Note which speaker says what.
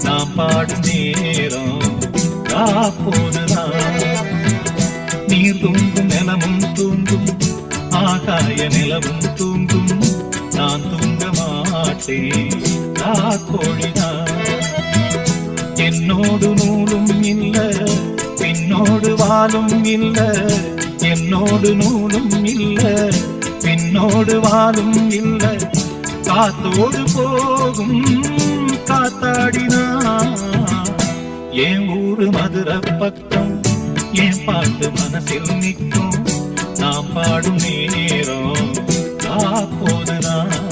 Speaker 1: நாம் பாடும் நேரம் காப்போதுதான். நீர் தூங்கும் நிலமும் தூங்கும், ஆகாய நிலவும் தூங்கும், நான் தூங்க மாட்டேன் காக்கோழிதான். என்னோடு நூலும் இல்ல, பின்னோடு வாலும் இல்ல, என்னோடு நூலும் இல்ல, பின்னோடு வாலும் இல்ல, காத்தோடு போகும் காத்தாடினா. என் ஊரு மதுரை பக்கம், என் பாட்டு மனசில் நிற்கும், நாம் பாடும் நேரம் காப்போதுதான்.